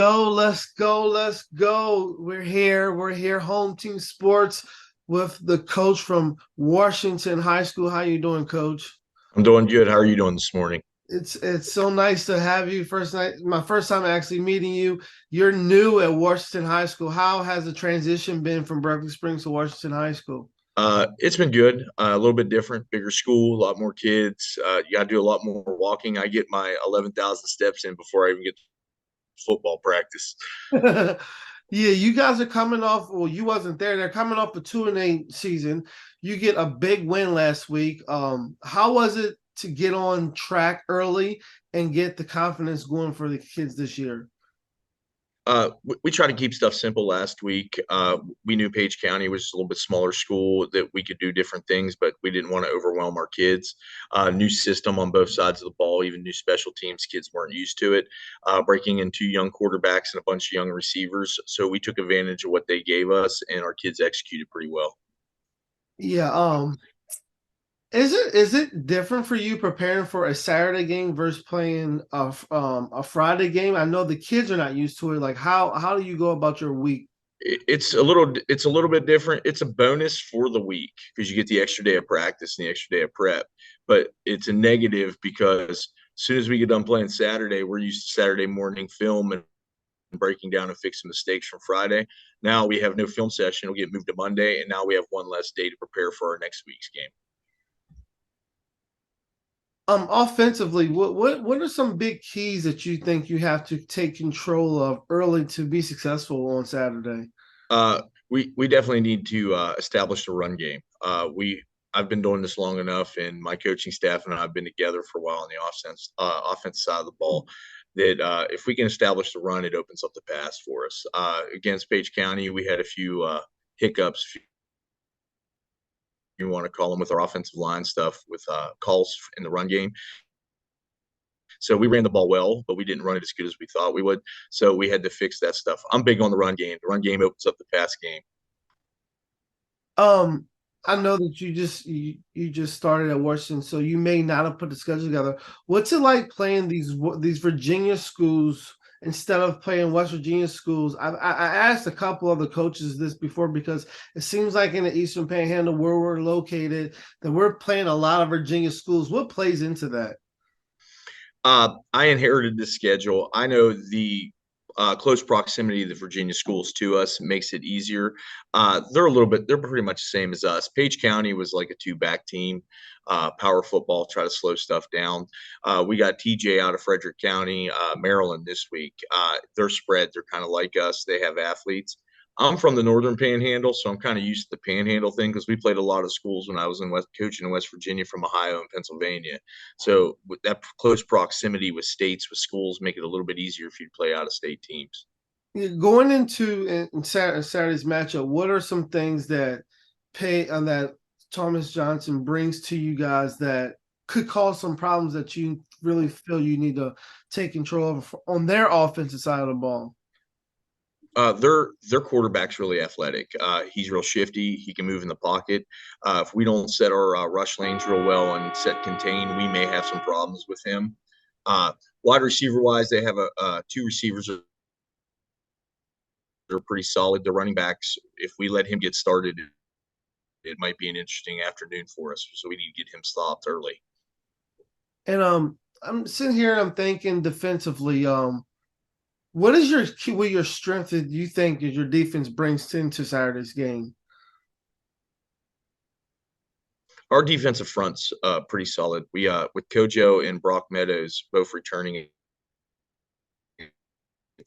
Let's go, let's go. We're here, Home Team Sports with the coach from Washington High School. How you doing, coach? I'm doing good. How are you doing this morning? It's so nice to have you. My first time actually meeting you. You're new at Washington High School. How has the transition been from Berkeley Springs to Washington High School? It's been good. A little bit different, bigger school, a lot more kids. You got to do a lot more walking. I get my 11,000 steps in before I even get to football practice. Yeah, you guys are coming off. Well, you wasn't there. They're coming off a 2-8 season. You get a big win last week. How was it to get on track early and get the confidence going for the kids this year? We tried to keep stuff simple last week. We knew Page County was a little bit smaller school that we could do different things, but we didn't want to overwhelm our kids. New system on both sides of the ball, even new special teams. Kids weren't used to it. Breaking in two young quarterbacks and a bunch of young receivers. So we took advantage of what they gave us, and our kids executed pretty well. Yeah. Is it different for you preparing for a Saturday game versus playing a Friday game? I know the kids are not used to it. Like how do you go about your week? It's a little bit different. It's a bonus for the week because you get the extra day of practice and the extra day of prep. But it's a negative because as soon as we get done playing Saturday, we're used to Saturday morning film and breaking down and fixing mistakes from Friday. Now we have no film session. It'll get moved to Monday, and now we have one less day to prepare for our next week's game. Offensively, what are some big keys that you think you have to take control of early to be successful on Saturday? We definitely need to establish the run game. I've been doing this long enough, and my coaching staff and I have been together for a while on the offense side of the ball. That if we can establish the run, it opens up the pass for us. Against Page County, we had a few hiccups, you want to call them, with our offensive line stuff with calls in the run game. So we ran the ball well, but we didn't run it as good as we thought we would. So we had to fix that stuff. I'm big on the run game. The run game opens up the pass game. Um, I know that you just started at Washington, so you may not have put the schedule together. What's it like playing these Virginia schools instead of playing West Virginia schools? I asked a couple of the coaches this before because it seems like in the Eastern Panhandle where we're located that we're playing a lot of Virginia schools. What plays into that? I inherited this schedule. I know the close proximity of the Virginia schools to us makes it easier. They're pretty much the same as us. Page County was like a two-back team, power football, try to slow stuff down. We got TJ out of Frederick County, Maryland this week. They're spread. They're kind of like us. They have athletes. I'm from the Northern Panhandle, so I'm kind of used to the Panhandle thing because we played a lot of schools when I was coaching in West Virginia from Ohio and Pennsylvania. So with that close proximity with states, with schools, make it a little bit easier if you play out of state teams. Going into Saturday's matchup, what are some things that pay that Thomas Johnson brings to you guys that could cause some problems that you really feel you need to take control of on their offensive side of the ball? Their quarterback's really athletic. He's real shifty. He can move in the pocket. If we don't set our rush lanes real well and set contain, we may have some problems with him. Wide receiver wise, they have two receivers that are pretty solid. The running backs, if we let him get started, it might be an interesting afternoon for us. So we need to get him stopped early. And I'm sitting here and I'm thinking defensively. What is your strength that you think that your defense brings into Saturday's game? Our defensive front's pretty solid. We with Kojo and Brock Meadows both returning at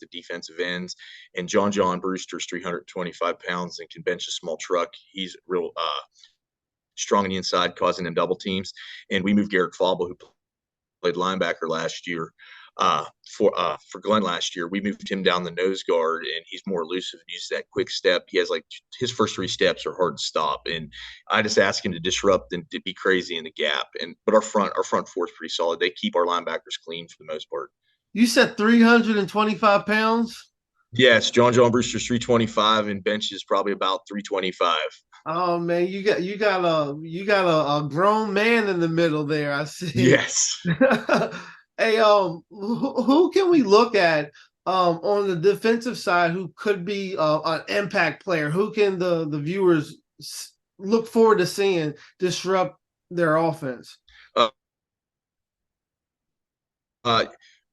the defensive ends, and John Brewster's 325 pounds and can bench a small truck. He's real strong on the inside, causing them double teams. And we moved Garrett Fauble, who played linebacker last year. For Glenn last year, we moved him down the nose guard, and he's more elusive and uses that quick step. He has like his first three steps are hard to stop, and I just ask him to disrupt and to be crazy in the gap. But our front four is pretty solid. They keep our linebackers clean for the most part. You said 325 pounds. Yes, John Brewster's 325 and bench is probably about 325. Oh man, you got a grown man in the middle there. I see. Yes. Hey, who can we look at On the defensive side, who could be an impact player? Who can the viewers look forward to seeing disrupt their offense? Uh, uh,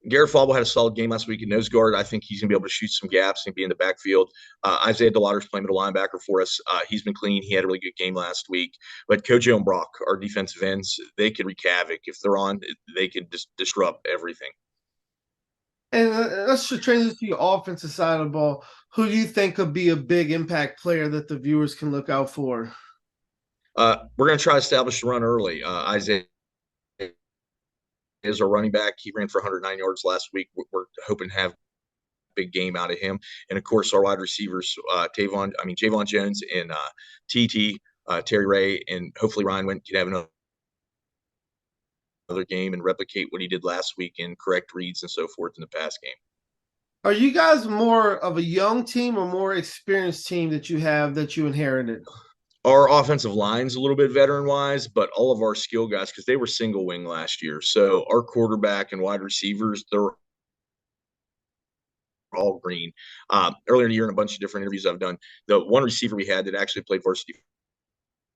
Garrett Falbo had a solid game last week in nose guard. I think he's going to be able to shoot some gaps and be in the backfield. Isaiah DeLauder's playing middle linebacker for us. He's been clean. He had a really good game last week. But Kojo and Brock, our defensive ends, they can wreak havoc. If they're on, they can disrupt everything. And let's just transition to your offensive side of the ball. Who do you think could be a big impact player that the viewers can look out for? We're going to try to establish the run early. Isaiah is our running back. He ran for 109 yards last week. We're hoping to have a big game out of him. And of course, our wide receivers, Javon Jones and TT, Terry Ray, and hopefully Ryan Went can have another game and replicate what he did last week in correct reads and so forth in the pass game. Are you guys more of a young team or more experienced team that you have that you inherited? Our offensive line's a little bit veteran wise, but all of our skill guys, because they were single wing last year. So our quarterback and wide receivers, they're all green. Earlier in the year, in a bunch of different interviews I've done, the one receiver we had that actually played varsity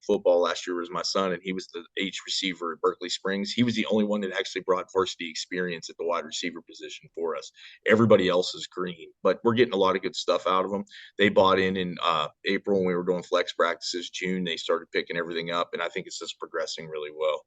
football last year was my son, and he was the H receiver at Berkeley Springs. He was the only one that actually brought varsity experience at the wide receiver position for us. Everybody else is green, but we're getting a lot of good stuff out of them. They bought in April when we were doing flex practices. June, they started picking everything up, and I think it's just progressing really well.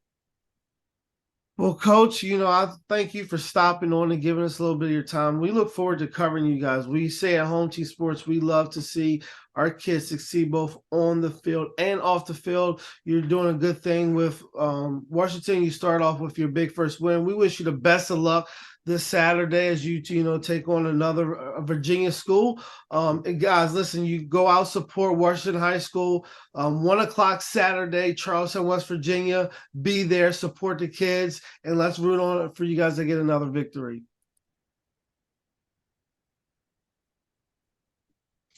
Well, Coach, I thank you for stopping on and giving us a little bit of your time. We look forward to covering you guys. We say at Home Team Sports, we love to see our kids succeed both on the field and off the field. You're doing a good thing with Washington. You start off with your big first win. We wish you the best of luck this Saturday as you take on another Virginia school. And guys, listen, you go out, support Washington High School. 1 o'clock Saturday, Charleston, West Virginia. Be there, support the kids, and let's root on for you guys to get another victory.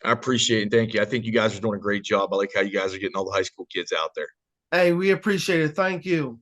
I appreciate it and thank you. I think you guys are doing a great job. I like how you guys are getting all the high school kids out there. Hey, we appreciate it. Thank you.